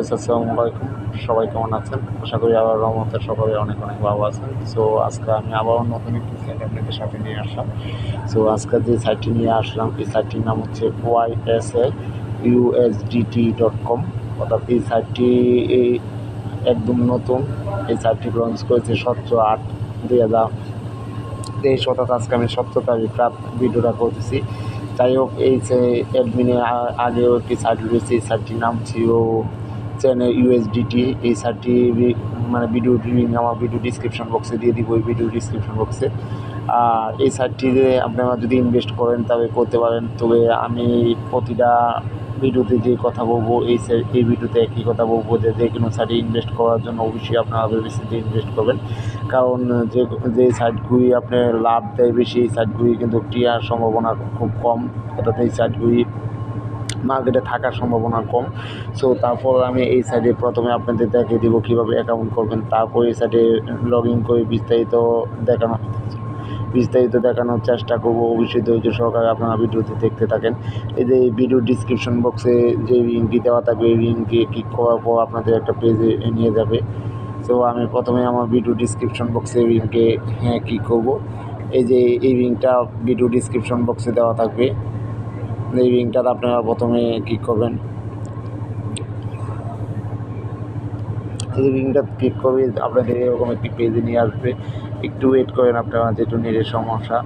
আসসালামু আলাইকুম, সবাই কেমন আছেন? আশা করি আল্লাহর রহমতে সকলে অনেক অনেক ভালো আছেন। সো আজকে আমি আবারও নতুন একটি সাইট আপনাদের সাথে নিয়ে আসলাম। সো আজকে যে সাইটটি নিয়ে আসলাম, এই সাইটটির নাম হচ্ছে USDT.com। অর্থাৎ এই সাইটটি একদম নতুন। এই সাইটটি লঞ্চ করেছে 17/8/2023। অর্থাৎ আজকে আমি 17 তারিখ রাত ভিডিওটা করতেছি। যাই হোক, এই যে অ্যাডমিনের আগেও একটি সাইট রয়েছে, এই সাইটটির নাম ছিল চ্যানেল USDT। এই সাইটটি মানে ভিডিওর লিঙ্ক আমার ভিডিও ডিসক্রিপশন বক্সে দিয়ে দিব, ওই ভিডিও ডিসক্রিপশন বক্সে। আর এই সাইটটিতে আপনারা যদি ইনভেস্ট করেন তবে করতে পারেন, তবে আমি প্রতিটা ভিডিওতে যে কথা বলবো এই ভিডিওতে একই কথা বলবো যে কোনো সাইটে ইনভেস্ট করার জন্য অবশ্যই আপনারা ভেবেচিন্তে ইনভেস্ট করবেন। কারণ যে সাইটগুলি আপনার লাভ দেয় বেশি, এই সাইটগুলি কিন্তু টিয়ার সম্ভাবনা খুব কম, অর্থাৎ এই সাইটগুলি মার্কেটে থাকার সম্ভাবনা কম। সো তারপর আমি এই সাইটে প্রথমে আপনাদের দেখিয়ে দিব কীভাবে অ্যাকাউন্ট করবেন। তারপর এই সাইটে লগ ইন করে বিস্তারিত দেখানোর চেষ্টা করবো। অবশ্যই ধৈর্য সহকারে আপনারা ভিডিওতে দেখতে থাকেন। এই যে ভিডিও ডিসক্রিপশন বক্সে যে লিঙ্কটি দেওয়া থাকবে, এই লিঙ্কে ক্লিক করার পর আপনাদের একটা পেজে নিয়ে যাবে। সো আমি প্রথমে আমার ভিডিও ডিসক্রিপশন বক্সে লিঙ্কে ক্লিক করবো। এই যে এই লিঙ্কটা ভিডিও ডিসক্রিপশন বক্সে দেওয়া থাকবে, এই লিঙ্কটাতে আপনারা প্রথমে ক্লিক করবেন। এই লিঙ্কটা ক্লিক করবে আপনাদের এরকম একটি পেজে নিয়ে আসবে। একটু ওয়েট করেন, আপনারা যেহেতু নেটের সমস্যা,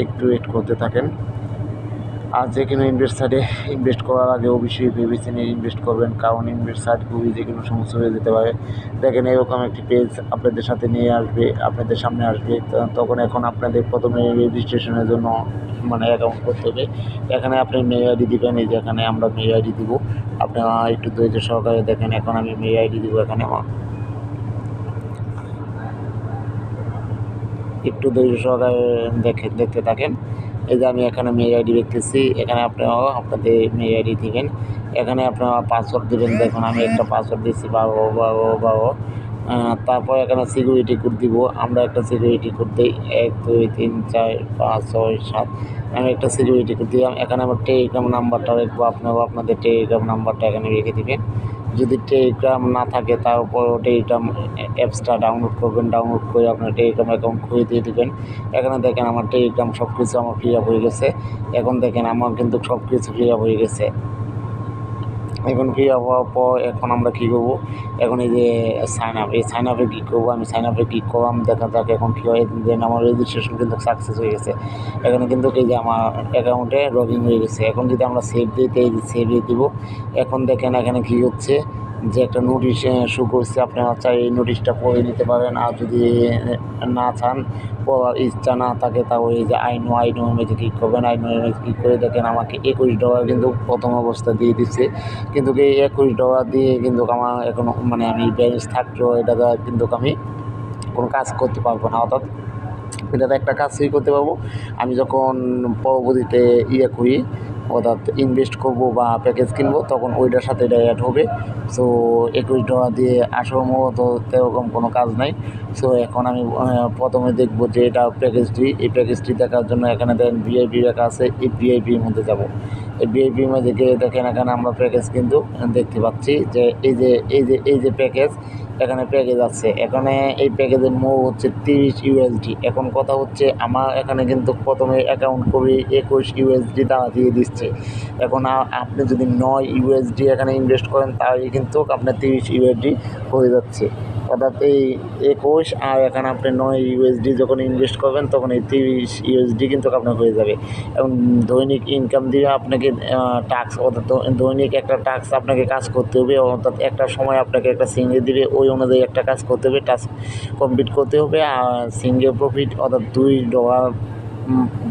একটু ওয়েট করতে থাকেন। আর যে কোনো সাইটে ইনভেস্ট করার আগে অবশ্যই ভেবেচিন্তে ইনভেস্ট করবেন, কারণ সাইটগুলি যে কোনো সমস্যা হয়ে যেতে পারে। দেখেন এরকম একটি পেজ আপনাদের সাথে নিয়ে আসবে, আপনাদের সামনে আসবে। তখন এখন আপনাদের প্রথমে রেজিস্ট্রেশনের জন্য মানে অ্যাকাউন্ট করতে হবে। এখানে আপনি মেল আইডি দেবেন, এই যে এখানে আমরা মেল আইডি দিব। আপনারা একটু ধৈর্য সহকারে দেখেন, এখন আমি মেল আইডি দিব। এখানে আমার একটু ধৈর্য সহকারে দেখতে থাকেন। এই যে আমি এখানে মেল আইডি দেখতেছি, এখানে আপনারাও আপনাদের মেল আইডি দিবেন। এখানে আপনারা পাসওয়ার্ড দেবেন। দেখুন আমি একটা পাসওয়ার্ড দিচ্ছি 12। তারপর এখানে সিকিউরিটি কোড দিব। আমরা একটা সিকিউরিটি কোড দিই 1 2 3 4 5 6 7। আমি একটা সিকিউরিটি কোড দিলাম। এখানে আমার টেলিগ্রাম নাম্বারটা রাখবো, আপনারাও আপনাদের টেলিগ্রাম নাম্বারটা এখানে রেখে দিবেন। যদি টেলিগ্রাম না থাকে তার উপরেও টেলিগ্রাম অ্যাপসটা ডাউনলোড করবেন, ডাউনলোড করে আপনার টেলিগ্রাম অ্যাকাউন্ট খুলে দিয়ে দেবেন। এখানে দেখেন আমার টেলিগ্রাম সব কিছু আমার ফ্রি আপ হয়ে গেছে। এখন দেখেন আমার কিন্তু সব কিছু ফ্রি আপ হয়ে গেছে। এখন ফ্রি আপ হওয়ার পর এখন আমরা কী করবো, এখন এই যে সাইন আপ, এই সাইন আপে ক্লিক করবো। আমি সাইন আপে ক্লিক করলাম, দেখা যাক এখন কী হয়। দেন আমার রেজিস্ট্রেশন কিন্তু সাকসেস হয়ে গেছে। এখানে কিন্তু এই যে আমার অ্যাকাউন্টে লগ ইন হয়ে গেছে। এখন যদি আমরা সেভ দিতে এই যে সেভে দিব। এখন দেখেন এখানে কী হচ্ছে যে একটা নোটিশ শো করছে। আপনারা চাই এই নোটিশটা পড়ে নিতে পারেন, আর যদি না চান, পড়ার ইচ্ছা না থাকে, তাহলে এই যে আই নো ইমেজে ক্লিক করবেন। আই নো ইমেজ ক্লিক করে দেখেন আমাকে $21 কিন্তু প্রথম অবস্থা দিয়ে দিচ্ছে। কিন্তু এই $21 দিয়ে কিন্তু আমার এখনও মানে আমি ব্যালেন্স থাকলেও এটা দ্বারা কিন্তু আমি কোনো কাজ করতে পারবো না। অর্থাৎ এটাতে একটা কাজই করতে পারবো আমি যখন পরবর্তীতে করি, অর্থাৎ ইনভেস্ট করবো বা প্যাকেজ কিনবো, তখন ওইটার সাথে এটা অ্যাড হবে। সো $21 দিয়ে আসল মূলত সেরকম কোনো কাজ নাই। সো এখন আমি প্রথমে দেখবো যে এটা প্যাকেজটি, এই প্যাকেজটি দেখার জন্য এখানে দেখেন ভিআইপি লেখা আছে, এই ভিআইপির মধ্যে যাব। এই ভিআইপির মধ্যে গিয়ে দেখেন এখানে আমরা প্যাকেজ কিন্তু দেখতে পাচ্ছি যে এই যে প্যাকেজ, এখানে প্যাকেজ আছে। এখানে এই প্যাকেজের মূল্য হচ্ছে $30 এখন কথা হচ্ছে আমার এখানে কিন্তু প্রথমে অ্যাকাউন্ট করে $21 তারা দিয়ে দিচ্ছে। এখন আপনি যদি $9 এখানে ইনভেস্ট করেন তাহলে কিন্তু আপনার $30 হয়ে যাচ্ছে। অর্থাৎ এই 21 আর এখানে আপনি $9 যখন ইনভেস্ট করবেন তখন এই $30 কিন্তু আপনার হয়ে যাবে। এবং দৈনিক ইনকাম দিয়ে আপনাকে টাস্ক, অর্থাৎ দৈনিক একটা টাস্ক আপনাকে কাজ করতে হবে। অর্থাৎ একটা সময় আপনাকে একটা সিঙ্গে দিবে, ওই অনুযায়ী একটা কাজ করতে হবে, টাস্ক কমপ্লিট করতে হবে। আর সিঙ্গেল প্রফিট অর্থাৎ $2,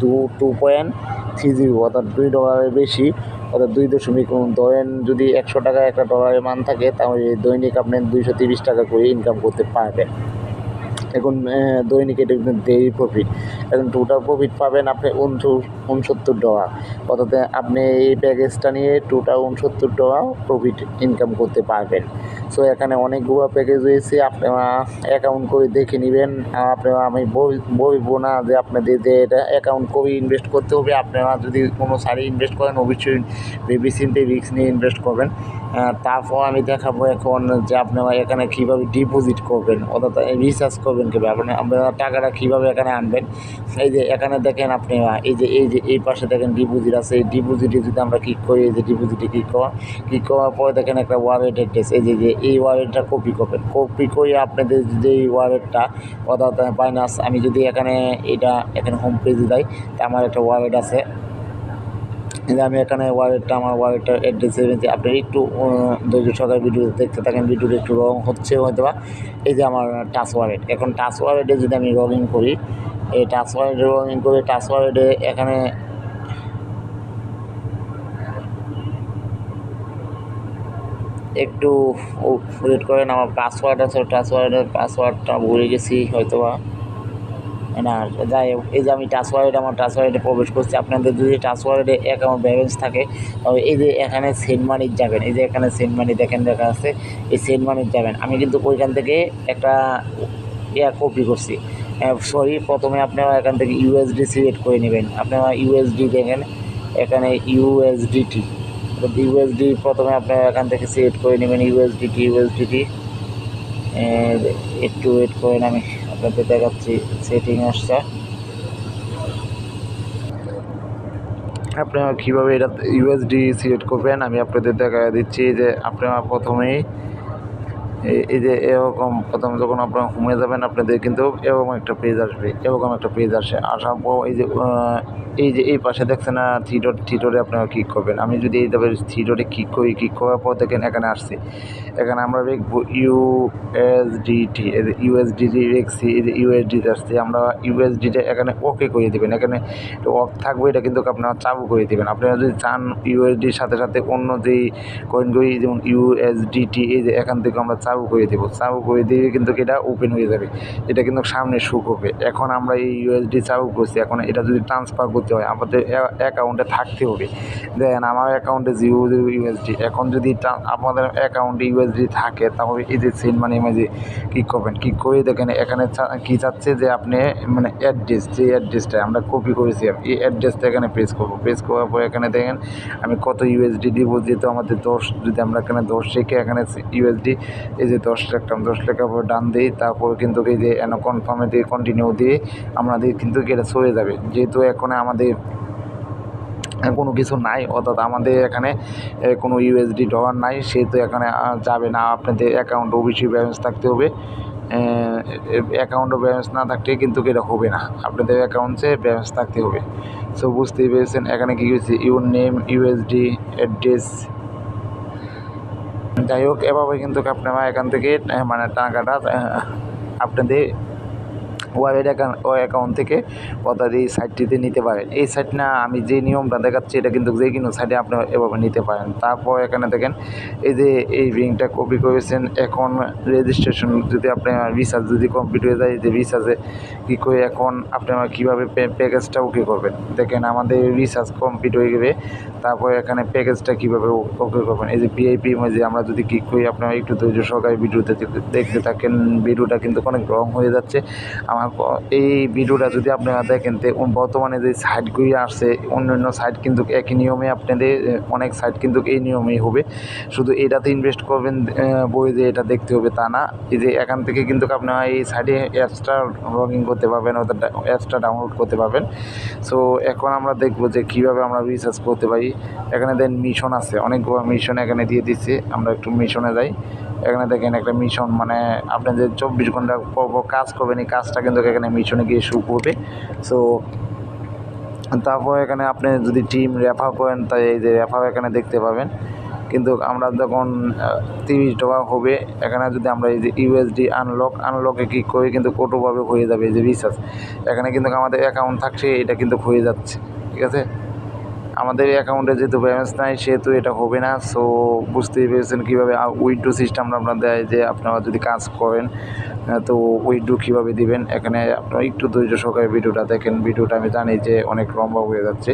2.30, অর্থাৎ $2 বেশি, অর্থাৎ 2 ধরেন যদি $100 একটা ডলারের মান থাকে, তাহলে দৈনিক আপনি $230 করে ইনকাম করতে পারবেন। এখন দৈনিক এটা কিন্তু ডেইলি প্রফিট। এখন টোটাল প্রফিট পাবেন আপনি $69। অর্থাৎ আপনি এই প্যাকেজটা নিয়ে টোটাল $69 প্রফিট ইনকাম করতে পারবেন। সো এখানে অনেকগুলো প্যাকেজ রয়েছে, আপনারা অ্যাকাউন্ট করে দেখে নেবেন। আপনারা আমি বলবো না যে আপনাদের যে এটা অ্যাকাউন্ট করে ইনভেস্ট করতে হবে। আপনারা যদি কোনো সাইডে ইনভেস্ট করেন অবশ্যই ভেবে চিন্তে রিস্ক নিয়ে ইনভেস্ট করবেন। তারপর আমি দেখাবো এখন যে আপনারা এখানে কীভাবে ডিপোজিট করবেন, অর্থাৎ রিচার্জ করবেন কীভাবে, আপনারা টাকাটা কীভাবে এখানে আনবেন। এই যে এখানে দেখেন আপনারা এই পাশে দেখেন ডিপোজিট আছে, এই ডিপোজিটে যদি আমরা ক্লিক করি, এই যে ডিপোজিটে ক্লিক করার পরে দেখেন একটা ওয়ালেট অ্যাড্রেস, এই ওয়ালেটটা কপি করবেন। কপি করে আপনাদের যে ওয়ালেটটা, অর্থাৎ বাইনান্স, আমি যদি এখানে হোম পেজে যাই, তা আমার একটা ওয়ালেট আছে। আমি এখানে আমার ওয়ালেটটার অ্যাড্রেসে আপনি একটু ধৈর্য সহকারে ভিডিও দেখতে থাকেন, ভিডিওটা একটু রং হচ্ছে হয়তো বা। এই যে আমার টাচ ওয়ালেট, এখন টাচ ওয়ালেটে যদি আমি লগ ইন করি, এই টাচ ওয়ালেটে লগ ইন করে টাচ ওয়ালেটে এখানে একটু ওয়েট করেন। আমার পাসওয়ার্ড আছে, পাসওয়ার্ডটা ভুলে গেছি হয়তো বা, না যাই হোক। এই যে আমি আমার টাচ ওয়ালেটে প্রবেশ করছি। আপনাদের যদি টাচ ওয়ালেটে অ্যাকাউন্ট ব্যালেন্স থাকে, তবে এই যে এখানে সেন্ড মানি যাবেন, এই যে এখানে সেন্ড মানি দেখেন লেখা আছে, এই সেন্ড মানি যাবেন। আমি কিন্তু ওইখান থেকে একটা কপি করছি, সরি, প্রথমে আপনারা এখান থেকে ইউএসডি সিলেক্ট করে নেবেন। আপনারা ইউএসডি দেখেন এখানে ইউএসডিটি, প্রথমে আপনারা এখান থেকে সিলেক্ট করে নেবেন ইউএসডিটি। একটু ওয়েট করেন, আমি আপনাদের দেখাচ্ছি। সেটিং আসছে, আপনারা কীভাবে এটা ইউএসডি সিলেক্ট করবেন আমি আপনাদের দেখা দিচ্ছি। যে আপনারা প্রথমেই এই যে এরকম প্রথমে যখন আপনারা হোমে যাবেন, আপনাদের কিন্তু এরকম একটা পেজ আসে, আসার পর এই পাশে দেখছেন না থ্রি ডটে আপনারা ক্লিক করবেন। আমি যদি এইভাবে থ্রি ডটে ক্লিক করার পর দেখেন এখানে আসছে, এখানে আমরা দেখবো ইউএসডিটি, ইউএসডিটি দেখছি, এই যে ইউএসডিটি আসছে, আমরা ইউএসডিটা এখানে ওকে করে দেবেন। এখানে অফ থাকবে, এটা কিন্তু আপনারা চালু করে দেবেন। আপনারা যদি চান ইউএসডির সাথে সাথে অন্য যেই কয়েনগুলি, যেমন ইউএসডিটি, এই যে এখান থেকে আমরা চালু করে দেবো, চালু করে দিয়ে কিন্তু এটা ওপেন হয়ে যাবে, এটা কিন্তু সামনে শো করবে। এখন আমরা এই ইউএসডি চালু করছি, এখন এটা যদি ট্রান্সফার করতে হয় আমাদের অ্যাকাউন্টে থাকতে হবে। দেখেন আমার অ্যাকাউন্টে 0 ইউএসডি। এখন যদি আপনাদের অ্যাকাউন্টে ইউএসডি থাকে, তাহলে এই যে সেন্ড মানি মাঝে ক্লিক করবেন। ক্লিক করে দেখেন এখানে কী চাচ্ছে যে আপনি মানে অ্যাড্রেস, যে অ্যাড্রেসটা আমরা কপি করেছি, এই অ্যাড্রেসটা এখানে পেস্ট করবো। পেস্ট করার পর এখানে দেখেন আমি কত ইউএসডি দিব, যেহেতু আমাদের 10, যদি আমরা এখানে 10 রেখে এখানে ইউএসডি, এই যে 10 রাখলাম, 10 লেখার পর ডান দিই, তারপর কিন্তু এই যে কনফার্মে দিয়ে কন্টিনিউ দিয়ে আমাদের কিন্তু এটা চলে যাবে। যেহেতু এখন আমাদের কোনো কিছু নাই, অর্থাৎ আমাদের এখানে কোনো ইউএসডি ডলার নাই, সেহেতু এখানে যাবে না। আপনাদের অ্যাকাউন্টে অবশ্যই ব্যালেন্স থাকতে হবে। অ্যাকাউন্টে ব্যালেন্স না থাকলে কিন্তু এটা হবে না, আপনাদের অ্যাকাউন্টে ব্যালেন্স থাকতে হবে। সো বুঝতেই পেরেছেন এখানে কী হয়েছে, ইউর নেম, ইউএসডি অ্যাড্রেস। যাই হোক, এভাবে কিন্তু আপনারা এখান থেকে মানে টাকাটা আপনাদের ওয়ালেট অ্যাকাউন্ট থেকে অর্থাৎ এই সাইটটিতে নিতে পারেন। এই সাইট না, আমি যে নিয়মটা দেখাচ্ছি এটা কিন্তু যে কোনো সাইটে আপনারা এভাবে নিতে পারেন। তারপর এখানে দেখেন এই যে এই লিঙ্কটা কপি করেছেন। এখন রেজিস্ট্রেশন যদি আপনার রিচার্জ যদি কমপ্লিট হয়ে যায়, যে রিচার্জে কী করে এখন আপনারা কীভাবে প্যাকেজটা ওকে করবেন। দেখেন আমাদের রিচার্জ কমপ্লিট হয়ে গেলে তারপরে এখানে প্যাকেজটা কীভাবে ওকে করবেন। এই যে ভিআইপি যে আমরা যদি ক্লিক করি, আপনারা একটু ধৈর্য সহকারে ভিডিওতে দেখতে থাকেন। ভিডিওটা কিন্তু অনেক রং হয়ে যাচ্ছে আমার। এই ভিডিওটা যদি আপনারা দেখেন, বর্তমানে যে সাইটগুলি আসছে অন্যান্য সাইট কিন্তু একই নিয়মে, আপনাদের অনেক সাইট কিন্তু এই নিয়মেই হবে। শুধু এটাতে ইনভেস্ট করবেন বই যে এটা দেখতে হবে তা না। এই যে এখান থেকে কিন্তু আপনারা এই সাইটে অ্যাপসটা লগ ইন করতে পারবেন, অর্থাৎ অ্যাপসটা ডাউনলোড করতে পারবেন। সো এখন আমরা দেখব যে কীভাবে আমরা রিসার্চ করতে পারি। এখানে দেন মিশন আছে, অনেকগুলো মিশন এখানে দিয়ে দিচ্ছে। আমরা একটু মিশনে যাই। এখানে দেখেন একটা মিশন, মানে আপনি যে 24 ঘন্টা পর কাজ করবেন, এই কাজটা কিন্তু এখানে মিশনে গিয়ে শুরু করবে। সো তারপর এখানে আপনি যদি টিম রেফার করেন, তাই এই যে রেফার এখানে দেখতে পাবেন। কিন্তু আমরা যখন $30 হবে, এখানে যদি আমরা এই যে ইউএসডি আনলকে ক্লিক করি, কিন্তু কতভাবে হয়ে যাবে এই যে রিচার্জ। এখানে কিন্তু আমাদের অ্যাকাউন্ট থাকছে, এটা কিন্তু হয়ে যাচ্ছে, ঠিক আছে। আমাদের অ্যাকাউন্টে যেহেতু ব্যালেন্স নাই সেহেতু এটা হবে না। সো বুঝতেই পেরেছেন কীভাবে উইথড্র সিস্টেমটা আপনার দেয়, যে আপনারা যদি কাজ করেন তো উইথড্র কীভাবে দিবেন। এখানে আপনারা একটু ধৈর্য সহকারে ভিডিওটা দেখেন। ভিডিওটা আমি জানি যে অনেক লম্বা হয়ে যাচ্ছে,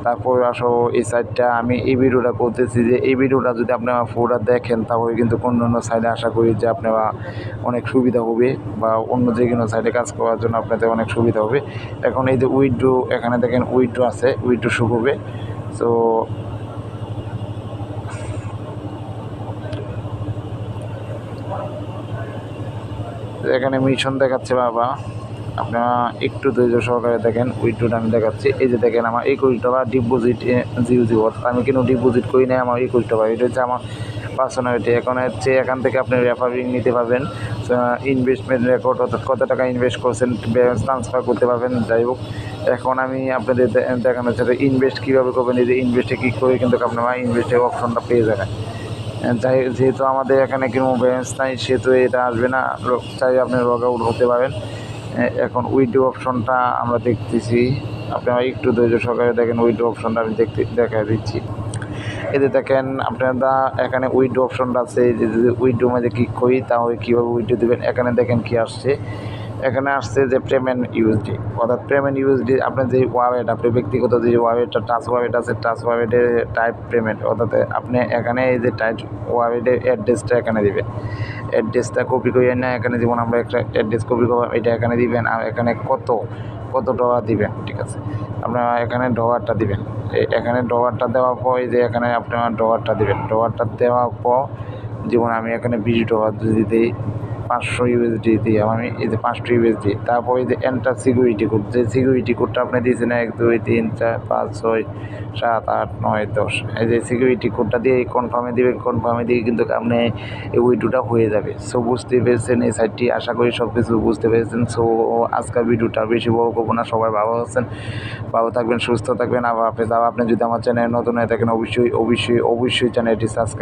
তারপর আসো এই সাইডটা আমি এই ভিডিওটা করতেছি, যে এই ভিডিওটা যদি আপনারা পুরোটা দেখেন তাহলে কিন্তু অন্য অন্য সাইডে আশা করি যে আপনারা অনেক সুবিধা হবে, বা অন্য যে কোনো সাইডে কাজ করার জন্য আপনাদের অনেক সুবিধা হবে। এখন এই যে উইথড্র, এখানে দেখেন উইথড্র আছে, উইথড্র শো করবে। সো এখানে মিশন দেখাচ্ছে বাবা, আপনারা একটু ধৈর্য সহকারে দেখেন। উইথড্রটা আমি দেখাচ্ছি। এই যে দেখেন আমার 21 টাকা ডিপোজিট জিরো অর্থাৎ আমি কিন্তু ডিপোজিট করি নাই, আমার 21 টাকা। এটা হচ্ছে আমার পার্সোনালিটি। এখন হচ্ছে এখান থেকে আপনি রেফারিং নিতে পারবেন, ইনভেস্টমেন্ট রেকর্ড অর্থাৎ কত টাকা ইনভেস্ট করছেন ব্যালেন্স ট্রান্সফার করতে পারবেন। যাই হোক, এখন আমি আপনাদের দেখানোর সাথে ইনভেস্ট কীভাবে করবেন। এই যে ইনভেস্টে ক্লিক করে কিন্তু আপনারা ইনভেস্টের অপশনটা পেয়ে যাবেন। যেহেতু আমাদের এখানে কোনো ব্যালেন্স নাই সেহেতু এটা আসবে না, চাই আপনি লগ আউট হতে পারেন। এখন উইথড্র অপশনটা আমরা দেখতেছি, আপনারা একটু ধৈর্য সহকারে দেখেন। উইথড্র অপশনটা আমি দেখা দিচ্ছি। এতে দেখেন আপনারা এখানে উইথড্র অপশনটা আছে, যে যদি উইথড্র মধ্যে ক্লিক করি তাহলে কীভাবে উইথড্র দেবেন। এখানে দেখেন কি আসছে, এখানে আসছে যে পেমেন্ট ইউএসডি, অর্থাৎ পেমেন্ট ইউএসডি। আপনার যে ওয়ালেট, আপনার ব্যক্তিগত যে ওয়ালেটটা টাচ ওয়ালেট আছে, টাচ ওয়ালেটের টাইপ পেমেন্ট, অর্থাৎ আপনি এখানে এই যে টাইপ ওয়ালেটের অ্যাড্রেসটা এখানে দিবেন। অ্যাড্রেসটা কপি করে না, এখানে যেমন আমরা একটা অ্যাড্রেস কপি করবো, এটা এখানে দিবেন। আর এখানে কত ডলার দিবেন, ঠিক আছে। আপনারা এখানে ডলারটা দিবেন। এখানে ডলারটা দেওয়ার পর এই যে এখানে আপনারা ডলারটা দিবেন। ডলারটা দেওয়ার পর যেমন আমি এখানে $20 যদি দিই, 500 USD দিই আমি, এই যে 500 USD। তারপর এই যে এন্টার সিকিউরিটি কোড, যে সিকিউরিটি কোডটা আপনি দিয়েছেন 1 2 3 4 5 6 7 8 9 10, এই যে সিকিউরিটি কোডটা দিয়ে কনফার্মে দিবেন। কনফার্মে দিয়ে কিন্তু আপনি এই উইথড্রটা হয়ে যাবে। সো বুঝতে পেরেছেন এই সাইটটি, আশা করি সব কিছু বুঝতে পেরেছেন। সো আজকের ভিডিওটা বেশি বড় করবো না, সবাই ভালো আছেন, ভালো থাকবেন, সুস্থ থাকবেন। আবার আপনি যদি আমার চ্যানেল নতুন হয়ে থাকেন অবশ্যই চ্যানেলটি সাবস্ক্রাইব